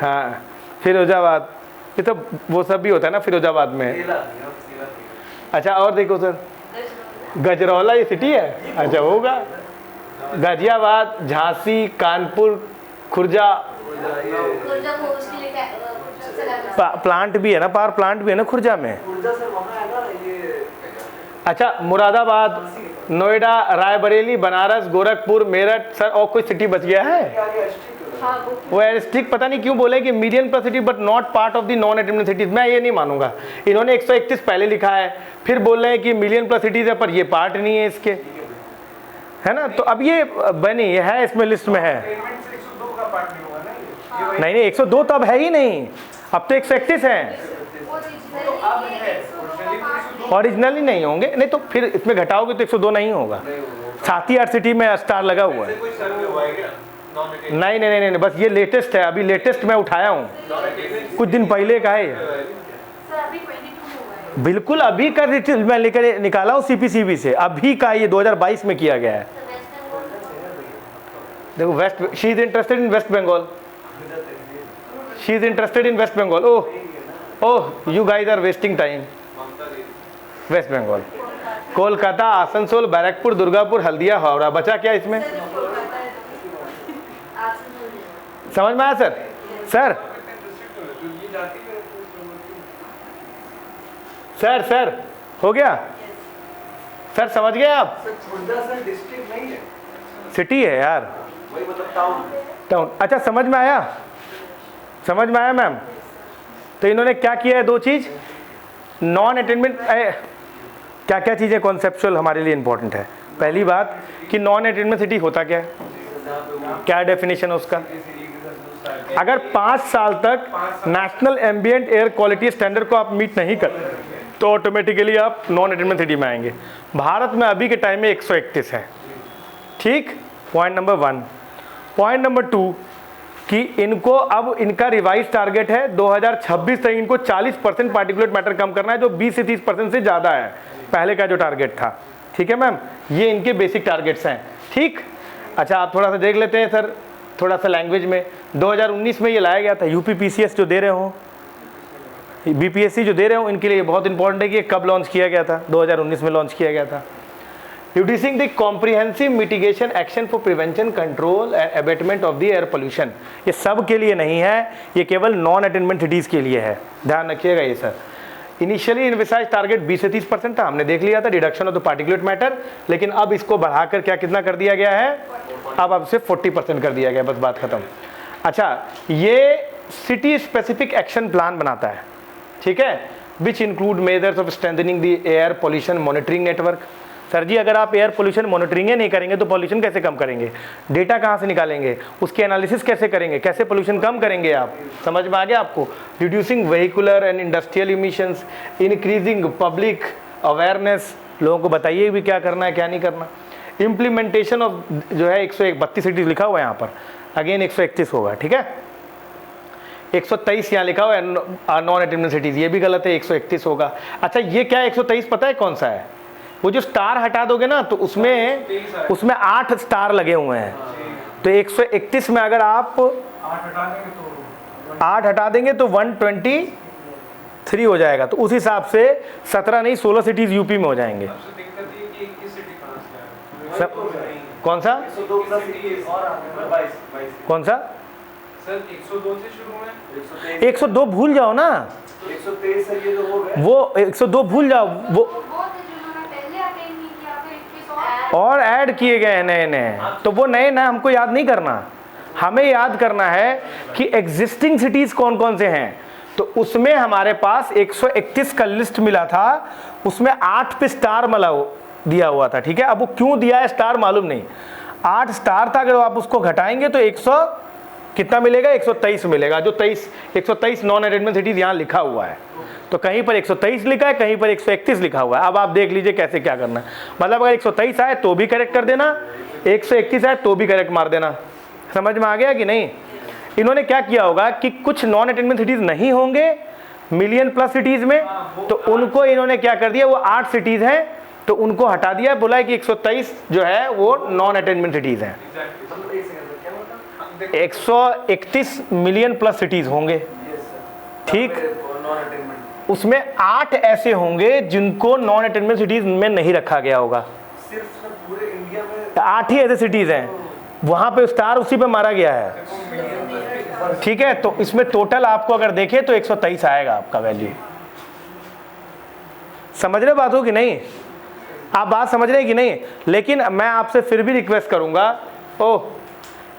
हाँ फिरोजाबाद, ये तो वो सब भी होता है ना फिरोजाबाद में। अच्छा, और देखो सर, गजरौला ये सिटी है, अच्छा होगा। गाजियाबाद, झांसी, कानपुर, खुर्जा, प्लांट भी है ना, पावर प्लांट भी है ना खुर्जा में। अच्छा, मुरादाबाद, नोएडा, रायबरेली, बनारस, गोरखपुर, मेरठ। सर और कोई सिटी बच गया है? वो एस्टिक पता नहीं क्यों बोले कि median plus city but not part of the non attainment cities. मैं ये नहीं मानूंगा। इन्होंने 131 पहले लिखा है, फिर बोल रहे हैं कि मिलियन प्लस सिटीज है, पर ये पार्ट नहीं है इसके, है ना। तो अब ये बनी, ये है इसमें लिस्ट में है। नहीं 102 तो अब है ही नहीं, अब तो 131 है। ओरिजिनली नहीं होंगे, नहीं तो फिर इसमें घटाओगे तो 102 नहीं होगा। 7 ही 8 सिटी में स्टार लगा हुआ है। नहीं, बस ये लेटेस्ट है, अभी लेटेस्ट मैं उठाया हूँ, कुछ दिन पहले का है। बिल्कुल अभी का मैं लेकर निकाला हूँ CPCB से, अभी का, ये 2022 में किया गया है। देखो west, she is interested in West Bengal, she is interested in West Bengal. Oh you guys are wasting time. West Bengal, Kolkata, Asansol, Barrackpore, Durgapur, Haldia, Howrah. बचा क्या इसमें? समझ में आया सर? सर हो गया सर, समझ गए आप? सिटी है यार, टाउन। अच्छा, समझ में आया मैम? तो इन्होंने क्या किया है, 2 चीज, नॉन अटेनमेंट, क्या क्या चीज़ें कॉन्सेप्चुअल हमारे लिए इंपॉर्टेंट है। पहली बात कि नॉन अटेनमेंट सिटी होता क्या है, क्या डेफिनेशन है उसका। अगर 5 साल तक national ambient air quality standard को आप मीट नहीं कर तो ऑटोमेटिकली आप नॉन अटेनमेंट सिटी में आएंगे। भारत में अभी के टाइम में 131 है, ठीक, पॉइंट नंबर 1। पॉइंट नंबर 2 कि इनको अब इनका रिवाइज टारगेट है 2026 तक इनको 40% पार्टिकुलेट मैटर कम करना है, जो 20 से 30% से ज़्यादा है पहले का जो टारगेट था। ठीक है मैम, ये इनके बेसिक टारगेट्स हैं। ठीक, अच्छा आप थोड़ा सा देख लेते हैं सर, थोड़ा सा लैंग्वेज में। 2019 में ये लाया गया था। UPPCS जो दे रहे हो, BPSC जो दे रहे हो, इनके लिए बहुत इंपॉर्टेंट है कि कब लॉन्च किया गया था। 2019 में लॉन्च किया गया था। Introducing the comprehensive mitigation action for prevention, control and abatement of the air pollution। ये सब के लिए नहीं है, ये केवल नॉन अटेनमेंट सिटीज़ के लिए है, ध्यान रखिएगा ये सर। इनिशियली इनविसाइज टारगेट 20 से 30% था, हमने देख लिया था reduction of the particulate matter, लेकिन अब इसको बढ़ाकर क्या कितना कर दिया गया है, अब से 40% कर दिया गया, बस बात खत्म। अच्छा, ये सिटी स्पेसिफिक एक्शन प्लान बनाता है, ठीक है, which include measures of strengthening the air pollution monitoring network. Sir ji, अगर आप एयर पोल्यूशन मॉनिटरिंग नहीं करेंगे तो पोल्यूशन कैसे कम करेंगे, डेटा कहाँ से निकालेंगे, उसके एनालिसिस कैसे करेंगे, कैसे पोल्यूशन कम करेंगे, आप समझ में आ गया आपको। Reducing vehicular and industrial emissions, increasing public awareness, लोगों को बताइए भी क्या करना है क्या नहीं करना। इम्प्लीमेंटेशन ऑफ जो है 132 सिटीज लिखा हुआ है यहाँ पर, अगेन 131 होगा, ठीक है, 123 यहाँ लिखा हुआ है नॉन अटेंडेंट सिटीज, ये भी गलत है, 131 होगा। अच्छा, ये क्या है 123 पता है कौन सा है, वो जो स्टार हटा दोगे ना तो उसमें 8 स्टार लगे हुए हैं, तो 131 में अगर आप 8 हटा देंगे तो 123 हो जाएगा, तो उस हिसाब से 17 नहीं 16 सिटीज यूपी में हो जाएंगे। कौन सा कौन सा सर 102 से शुरू में 102 भूल जाओ ना, 123 से ये तो हो गए, वो 102 भूल जाओ, वो और ऐड किए गए हैं नए नए, तो वो नए ना हमको याद नहीं करना, हमें याद करना है कि एग्जिस्टिंग सिटीज कौन कौन से हैं। तो उसमें हमारे पास 131 का लिस्ट मिला था, उसमें 8 पे स्टार मला दिया हुआ था, ठीक है। अब वो क्यों दिया है स्टार मालूम नहीं, 8 स्टार था, अगर आप उसको घटाएंगे तो 100 कितना मिलेगा, 123 मिलेगा, जो 123 नॉन अटेंडेंट सिटीज यहाँ लिखा हुआ है, तो कहीं पर 123 लिखा है, कहीं पर 131 लिखा हुआ है। अब आप देख लीजिए कैसे क्या करना है, मतलब अगर 123 आए तो भी करेक्ट कर देना, 131 आए तो भी करेक्ट मार देना, समझ में आ गया कि नहीं। इन्होंने क्या किया होगा कि कुछ नॉन अटेंडेंट सिटीज नहीं होंगे मिलियन प्लस सिटीज में, तो उनको इन्होंने क्या कर दिया, वो 8 सिटीज हैं तो उनको हटा दिया, बोला है कि 123 जो है वो नॉन अटेंडेंट सिटीज हैं। 131 मिलियन प्लस सिटीज होंगे, ठीक, उसमें 8 ऐसे होंगे जिनको नॉन अटेंडेंट सिटीज में नहीं रखा गया होगा, सिर्फ पूरे इंडिया में 8 ही ऐसे सिटीज हैं, वहां पे स्टार उसी पे मारा गया है, ठीक है। तो इसमें टोटल आपको अगर देखें तो 123 आएगा आपका वैल्यू, समझ रहे बात हो कि नहीं, आप बात समझ रहे हैं कि नहीं। लेकिन मैं आपसे फिर भी रिक्वेस्ट करूंगा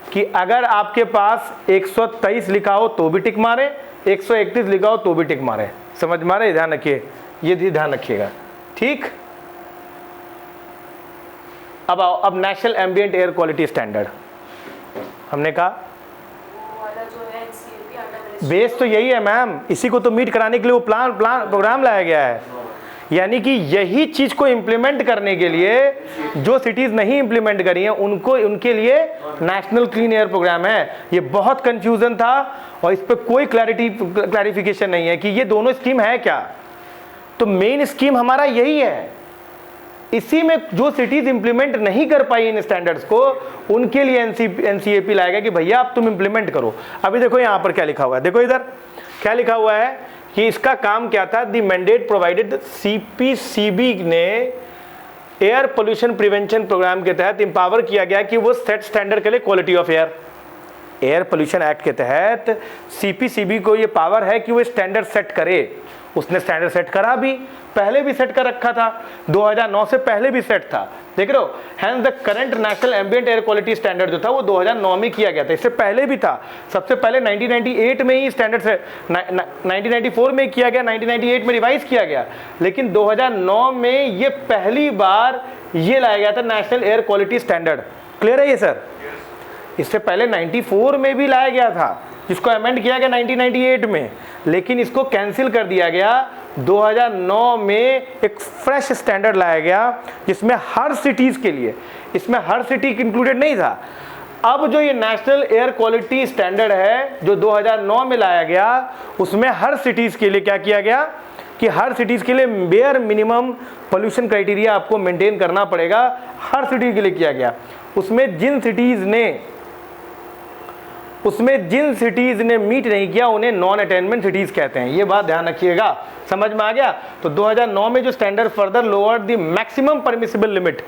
कि अगर आपके पास 123 लिखा हो तो भी टिक मारे, 131 लिखा हो तो भी टिक मारे, समझ मारे, ध्यान रखिए, ये ध्यान रखिएगा, ठीक। अब आओ, अब national ambient air quality standard, हमने कहा बेस तो यही है मैम, इसी को तो मीट कराने के लिए वो प्रोग्राम लाया गया है, यानी कि यही चीज को इंप्लीमेंट करने के लिए जो सिटीज नहीं इंप्लीमेंट करी हैं उनको, उनके लिए नेशनल क्लीन एयर प्रोग्राम है। ये बहुत कंफ्यूजन था और इस पर कोई क्लैरिफिकेशन नहीं है कि ये दोनों स्कीम है क्या। तो मेन स्कीम हमारा यही है, इसी में जो सिटीज इंप्लीमेंट नहीं कर पाई इन स्टैंडर्ड्स को उनके लिए एनसीएपी लाएगा कि भैया आप तुम इंप्लीमेंट करो। अभी देखो यहाँ पर क्या लिखा हुआ है, देखो इधर क्या लिखा हुआ है कि इसका काम क्या था, दी मैंडेट प्रोवाइडेड सीपीसीबी ने एयर पोल्यूशन प्रिवेंशन प्रोग्राम के तहत इंपावर किया गया कि वो सेट स्टैंडर्ड के लिए quality of air pollution act के तहत सीपीसीबी को ये पावर है कि वो स्टैंडर्ड सेट करे। उसने स्टैंडर्ड सेट करा भी, पहले भी सेट कर रखा था, 2009 से पहले भी सेट था, देख रहे हो। Hence the current national ambient air quality standard जो था वो 2009 में किया गया था, इससे पहले भी था, सबसे पहले 1998 में ही स्टैंडर्ड से 1994 में किया गया, 1998 में रिवाइज किया गया, लेकिन 2009 में ये पहली बार ये लाया गया था national air quality standard. Clear है ये सर? इससे पहले 94 में भी लाया गया था, जिसको अमेंड किया गया 1998 में, लेकिन इसको कैंसिल कर दिया गया। 2009 में एक फ्रेश स्टैंडर्ड लाया गया जिसमें हर सिटीज के लिए, इसमें हर सिटी इंक्लूडेड नहीं था। अब जो ये नेशनल एयर क्वालिटी स्टैंडर्ड है जो 2009 में लाया गया, उसमें हर सिटीज के लिए क्या किया गया कि हर सिटीज के लिए बेयर मिनिमम पोल्यूशन क्राइटेरिया आपको मेंटेन करना पड़ेगा, हर सिटी के लिए किया गया। उसमें जिन सिटीज ने मीट नहीं किया उन्हें नॉन अटेनमेंट सिटीज कहते हैं, ये बात ध्यान रखिएगा, समझ में आ गया। तो 2009 में जो standard further lower the maximum permissible limit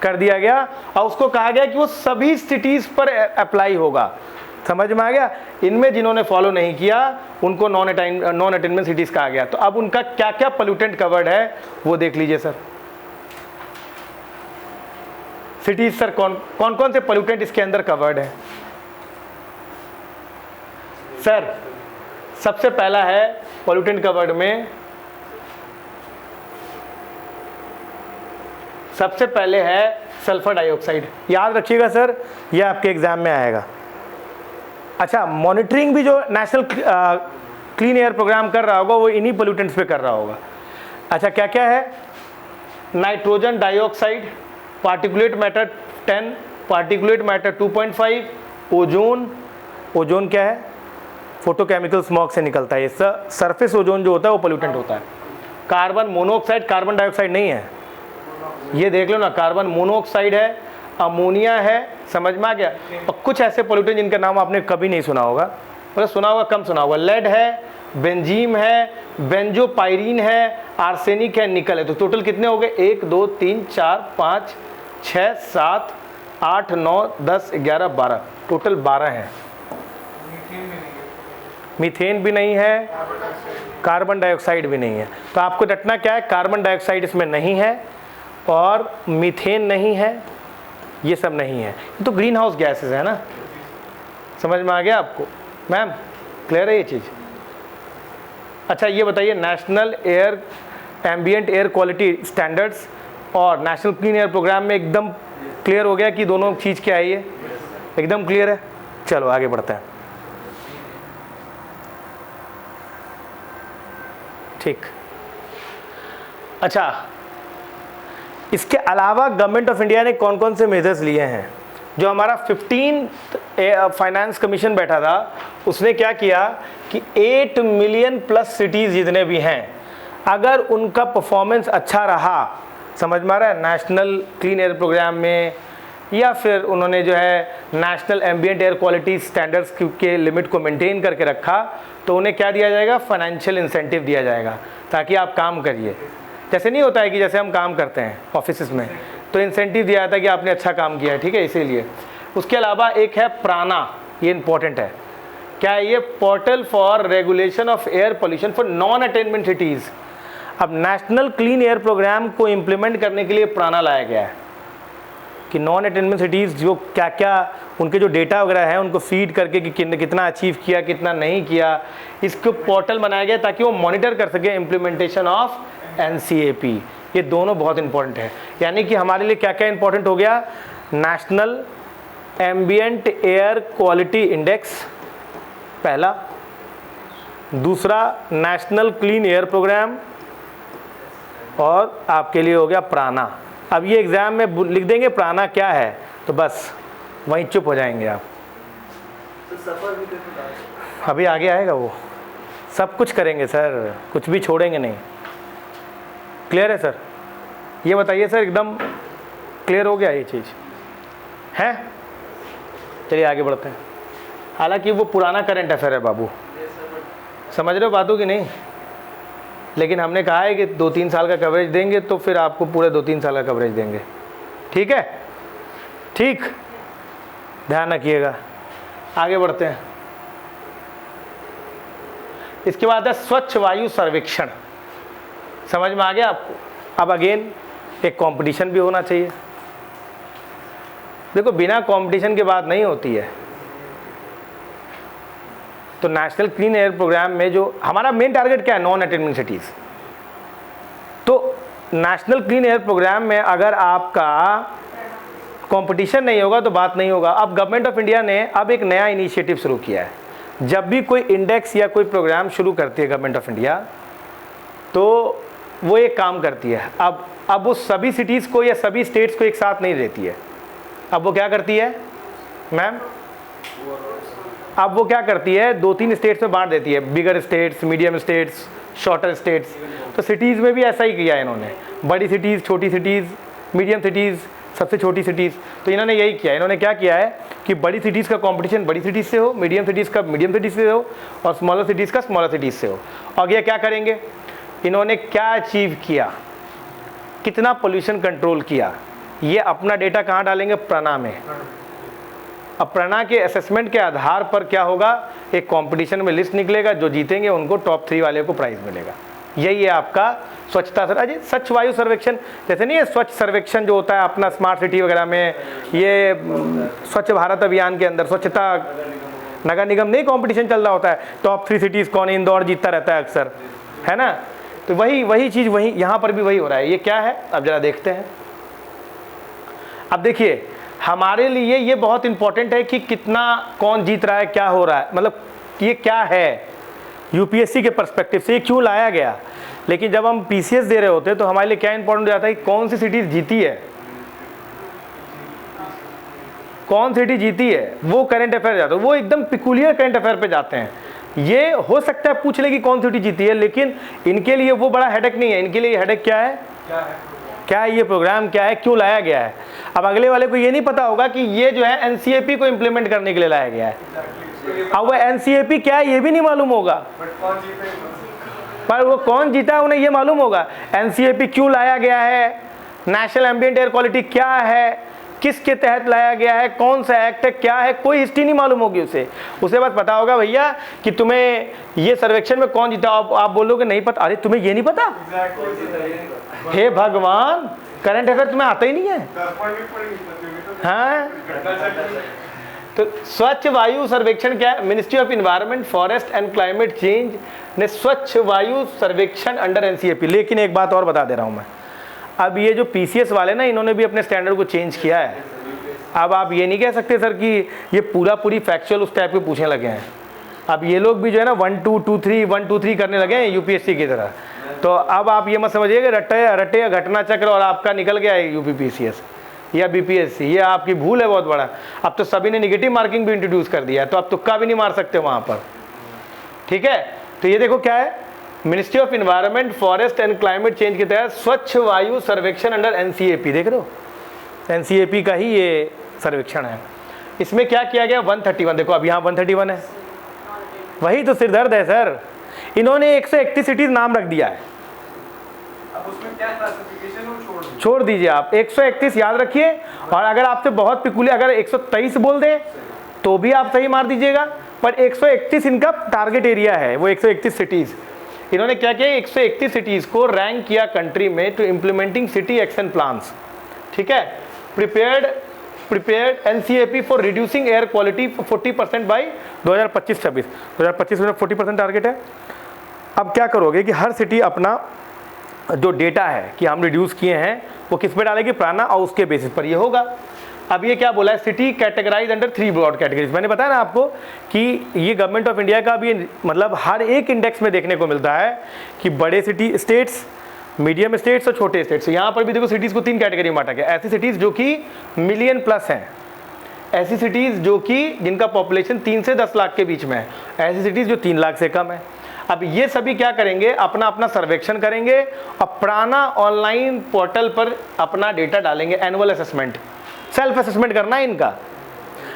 कर दिया गया और उसको कहा गया कि वो सभी सिटीज पर अप्लाई होगा, समझ में आ गया। इनमें जिन्होंने फॉलो नहीं किया उनको नॉन अटेनमेंट सिटीज कहा गया। तो अब उनका क्या क्या पोल्यूटेंट कवर्ड है वो देख लीजिए सर। सिटीज सर कौन कौन से पोल्यूटेंट इसके अंदर कवर्ड है सर? सबसे पहला है पोल्यूटेंट कवर्ड में, सबसे पहले है सल्फर डाइऑक्साइड। याद रखिएगा सर, यह आपके एग्जाम में आएगा। अच्छा, मॉनिटरिंग भी जो नेशनल क्लीन एयर प्रोग्राम कर रहा होगा वो इन्हीं पोल्यूटेंट्स पे कर रहा होगा। अच्छा, क्या क्या है? Nitrogen dioxide, particulate matter 10, particulate matter 2.5, ozone. Ozone क्या है? फोटोकेमिकल स्मॉग से निकलता है। सरफेस ओजोन जो होता है वो पोल्यूटेंट होता है। कार्बन मोनोऑक्साइड, कार्बन डाइऑक्साइड नहीं है, ये देख लो ना, कार्बन मोनोऑक्साइड है, अमोनिया है, समझ में आ गया। और कुछ ऐसे पोल्यूटेंट जिनका नाम आपने कभी नहीं सुना होगा, मतलब सुना होगा कम सुना होगा। लेड है, बेंजीम है, बेंजोपायरीन है, आर्सेनिक है, निकल है। तो टोटल कितने हो गए? 1 2 3 4 5 6 7 8 9 10 11 12, टोटल 12 हैं। मीथेन भी नहीं है, कार्बन डाइऑक्साइड भी नहीं है। तो आपको रटना क्या है? कार्बन डाइऑक्साइड इसमें नहीं है और मीथेन नहीं है, ये सब नहीं है। ये तो ग्रीन हाउस गैसेस है ना, समझ में आ गया आपको? मैम क्लियर है ये चीज़? अच्छा, ये बताइए, national air ambient air quality standards और नेशनल क्लीन एयर प्रोग्राम में एकदम क्लियर हो गया कि दोनों चीज़ क्या है? ये एकदम क्लियर है। चलो आगे बढ़ते हैं। ठीक, अच्छा, इसके अलावा गवर्नमेंट ऑफ इंडिया ने कौन कौन से मेजर्स लिए हैं? जो हमारा 15 फाइनेंस कमीशन बैठा था उसने क्या किया कि 8 मिलियन प्लस सिटीज़ जितने भी हैं, अगर उनका परफॉर्मेंस अच्छा रहा, समझ में आ रहा है, नेशनल क्लीन एयर प्रोग्राम में, या फिर उन्होंने जो है national ambient air quality standards के लिमिट को मेंटेन करके रखा, तो उन्हें क्या दिया जाएगा? फाइनेंशियल इंसेंटिव दिया जाएगा ताकि आप काम करिए। जैसे नहीं होता है कि जैसे हम काम करते हैं ऑफिस में तो इंसेंटिव दिया जाता है कि आपने अच्छा काम किया है, ठीक है, इसीलिए। उसके अलावा एक है प्राना, ये इंपॉर्टेंट है। क्या है ये? Portal for regulation of air pollution for non attainment cities. अब नेशनल क्लीन एयर प्रोग्राम को इम्प्लीमेंट करने के लिए प्राना लाया गया है कि नॉन अटेनमेंट सिटीज़ जो क्या क्या उनके जो डेटा वगैरह है उनको फीड करके कि कितना अचीव किया, कितना नहीं किया, इसको पोर्टल बनाया गया ताकि वो मॉनिटर कर सके इम्प्लीमेंटेशन ऑफ NCAP। ये दोनों बहुत इंपॉर्टेंट है। यानी कि हमारे लिए क्या क्या इंपॉर्टेंट हो गया? National ambient air quality index पहला, दूसरा नेशनल क्लीन एयर प्रोग्राम, और आपके लिए हो गया प्राना। अब ये एग्ज़ाम में लिख देंगे प्राना क्या है तो बस वहीं चुप हो जाएंगे आप। अभी आगे आएगा वो, सब कुछ करेंगे सर, कुछ भी छोड़ेंगे नहीं। क्लियर है सर? ये बताइए सर, एकदम क्लियर हो गया ये चीज़ है? चलिए आगे बढ़ते हैं। हालांकि वो पुराना करंट अफेयर है बाबू, समझ रहे हो बातों की नहीं, लेकिन हमने कहा है कि 2-3 साल का कवरेज देंगे तो फिर आपको पूरे 2-3 साल का कवरेज देंगे, ठीक है? ठीक, ध्यान रखिएगा। आगे बढ़ते हैं। इसके बाद है स्वच्छ वायु सर्वेक्षण। समझ में आ गया आपको? अब अगेन एक कंपटीशन भी होना चाहिए। देखो, बिना कंपटीशन के बात नहीं होती है। तो नेशनल क्लीन एयर प्रोग्राम में जो हमारा मेन टारगेट क्या है? Non attainment cities. तो नेशनल क्लीन एयर प्रोग्राम में अगर आपका कंपटीशन नहीं होगा तो बात नहीं होगा। अब गवर्नमेंट ऑफ इंडिया ने अब एक नया इनिशिएटिव शुरू किया है। जब भी कोई इंडेक्स या कोई प्रोग्राम शुरू करती है गवर्नमेंट ऑफ इंडिया, तो वो एक काम करती है। अब वो सभी सिटीज़ को या सभी स्टेट्स को एक साथ नहीं देती है। अब वो क्या करती है मैम? अब वो क्या करती है? 2-3 स्टेट्स में बांट देती है, bigger states, medium states, shorter states. तो सिटीज़ में भी ऐसा ही किया है इन्होंने, बड़ी सिटीज़, छोटी सिटीज़, मीडियम सिटीज़, सबसे छोटी सिटीज़। तो इन्होंने यही किया। इन्होंने क्या किया है कि बड़ी सिटीज़ का कंपटीशन बड़ी सिटीज़ से हो, मीडियम सिटीज़ का मीडियम सिटीज़ से हो, और स्मॉलर सिटीज़ का स्मॉलर सिटीज़ से हो। और ये क्या करेंगे? इन्होंने क्या अचीव किया, कितना पोल्यूशन कंट्रोल किया, ये अपना डेटा कहाँ डालेंगे? प्राना में। अब प्रणा के असेसमेंट के आधार पर क्या होगा, एक कंपटीशन में लिस्ट निकलेगा, जो जीतेंगे उनको टॉप 3 वाले को प्राइज मिलेगा। यही है आपका स्वच्छता अजय स्वच्छ वायु सर्वेक्षण। जैसे नहीं है स्वच्छ सर्वेक्षण जो होता है अपना स्मार्ट सिटी वगैरह में, ये स्वच्छ भारत अभियान के अंदर स्वच्छता नगर निगम नहीं कंपटीशन चल रहा होता है, टॉप 3 सिटीज़ कौन, इंदौर जीतता रहता है अक्सर, है ना। तो वही चीज़ वही यहाँ पर भी वही हो रहा है। ये क्या है अब जरा देखते हैं। अब देखिए हमारे लिए ये बहुत इंपॉर्टेंट है कि कितना कौन जीत रहा है, क्या हो रहा है, मतलब ये क्या है यूपीएससी के पर्सपेक्टिव से, ये क्यों लाया गया। लेकिन जब हम पीसीएस दे रहे होते हैं तो हमारे लिए क्या इंपॉर्टेंट हो जाता है कि कौन सी सिटीज़ जीती है, कौन सिटी जीती है, वो करंट अफेयर जाता है, वो एकदम पिकुलियर करंट अफेयर पे जाते हैं। ये हो सकता है पूछ ले कि कौन सिटी जीती है, लेकिन इनके लिए वो बड़ा हेडेक नहीं है। इनके लिए हेडेक क्या है, क्या है ये प्रोग्राम, क्या है, क्यों लाया गया है। अब अगले वाले को ये नहीं पता होगा कि ये जो है एनसीएपी को इम्प्लीमेंट करने के लिए लाया गया है। अब वो एनसीएपी क्या है ये भी नहीं मालूम होगा, पर वो कौन जीता है उन्हें ये मालूम होगा। एनसीएपी क्यों लाया गया है, नेशनल एम्बिएंट एयर क्वालिटी क्या है, किसके तहत लाया गया है, कौन सा एक्ट है, क्या है, कोई हिस्ट्री नहीं मालूम होगी उसे बस पता होगा भैया कि तुम्हें ये सर्वेक्षण में कौन जीता। आप बोलोगे नहीं पता, अरे तुम्हें ये नहीं पता, हे भगवान करंट अफेयर तुम्हें आता ही नहीं है। हाँ, तो स्वच्छ वायु सर्वेक्षण क्या है, ministry of environment forest and climate change ने स्वच्छ वायु सर्वेक्षण अंडर एनसीएपी। लेकिन एक बात और बता दे रहा हूं मैं, अब ये जो पीसीएस वाले ना इन्होंने भी अपने स्टैंडर्ड को चेंज किया है। अब आप ये नहीं कह सकते सर कि ये पूरी फैक्चुअल उस टाइप के पूछने लगे हैं। अब ये लोग भी जो है ना 1 2 2 3 1 2 3 करने लगे हैं यूपीएससी की तरह। तो अब आप ये मत समझिएगा रटे घटना चक्र और आपका निकल गया है यूपी पीसीएस या बीपीएससी, ये आपकी भूल है बहुत बड़ा। अब तो सभी ने निगेटिव मार्किंग भी इंट्रोड्यूस कर दिया है, तो अब तुक्का भी नहीं मार सकते वहाँ पर, ठीक है। तो ये देखो क्या है, ministry of environment forest and climate change के तहत स्वच्छ वायु सर्वेक्षण अंडर एनसीएपी, देख रहे हो एनसीएपी का ही ये सर्वेक्षण है। इसमें क्या किया गया 131, देखो अब यहाँ 131 है, वही तो सिरदर्द है सर। इन्होंने 131 सिटीज नाम रख दिया है। अब उसमें क्या क्लासिफिकेशन हो छोड़ दीजिए आप 131 याद रखिए, और अगर आपसे बहुत पिकुलियर अगर 123 बोल दे तो भी आप सही मार दीजिएगा, पर 131 इनका टारगेट एरिया है, वो 131 सिटीज। इन्होंने क्या किया 131 सिटीज को रैंक किया कंट्री में to implementing city action plans, ठीक है। Prepared NCAP for reducing air quality 40% by 2025-26। 2025 में 40% टारगेट है। अब क्या करोगे कि हर सिटी अपना जो डेटा है कि हम रिड्यूस किए हैं वो किस पे डालेगी, प्राणा, और उसके बेसिस पर ये होगा। अब ये क्या बोला है, city categorise under 3 broad categories. मैंने बताया ना आपको कि ये गवर्नमेंट ऑफ इंडिया का भी मतलब हर एक इंडेक्स में देखने को मिलता है कि बड़े सिटी स्टेट्स, मीडियम स्टेट्स और छोटे स्टेट्स। यहाँ पर भी देखो सिटीज़ को 3 कैटेगरी में बांटा गया। ऐसी सिटीज़ जो कि मिलियन प्लस हैं, ऐसी सिटीज़ जो कि जिनका पॉपुलेशन 3 से 10 लाख के बीच में है, ऐसी सिटीज़ जो 3 लाख से कम है। अब ये सभी क्या करेंगे, अपना अपना सर्वेक्षण करेंगे और प्राणा ऑनलाइन पोर्टल पर अपना डेटा डालेंगे। एनुअल असेसमेंट, सेल्फ असेसमेंट करना है इनका।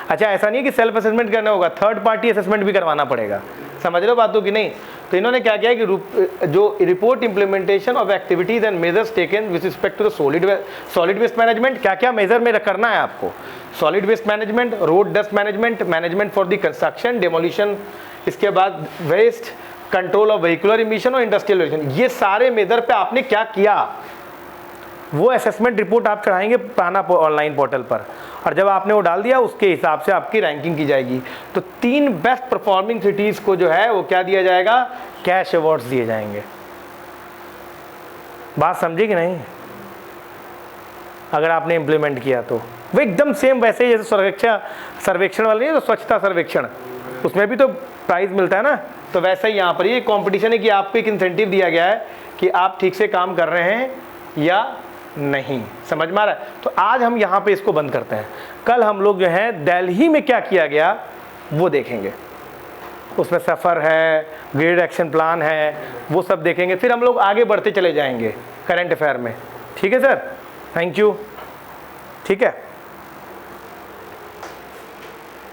अच्छा, ऐसा नहीं कि सेल्फ असेसमेंट करना होगा, थर्ड पार्टी असेसमेंट भी करवाना पड़ेगा। समझ रहे हो बातों की नहीं। तो इन्होंने क्या किया कि जो report implementation of activities and measures taken with respect to the solid waste management, क्या क्या मेजर में करना है आपको, solid waste management, road dust management, management for the construction demolition, इसके बाद waste control of vehicular emission और industrial emission, ये सारे मेजर पे आपने क्या किया वो असेसमेंट रिपोर्ट आप चढ़ाएंगे प्राणा ऑनलाइन पोर्टल पर, और जब आपने वो डाल दिया उसके हिसाब से आपकी रैंकिंग की जाएगी। तो 3 बेस्ट परफॉर्मिंग सिटीज़ को जो है वो क्या दिया जाएगा, कैश अवार्ड्स दिए जाएंगे। बात समझे कि नहीं। अगर आपने इम्प्लीमेंट किया तो वो एकदम सेम वैसे ही जैसे सर्वेक्षण वाले नहीं तो स्वच्छता सर्वेक्षण, उसमें भी तो प्राइज़ मिलता है ना, तो वैसे ही यहाँ पर ये कॉम्पिटिशन है कि आपको एक इंसेंटिव दिया गया है कि आप ठीक से काम कर रहे हैं या नहीं। समझ में आ रहा है। तो आज हम यहाँ पे इसको बंद करते हैं। कल हम लोग जो है दिल्ली में क्या किया गया वो देखेंगे, उसमें सफ़र है, ग्रेड एक्शन प्लान है, वो सब देखेंगे। फिर हम लोग आगे बढ़ते चले जाएंगे करंट अफेयर में। ठीक है सर, थैंक यू। ठीक है।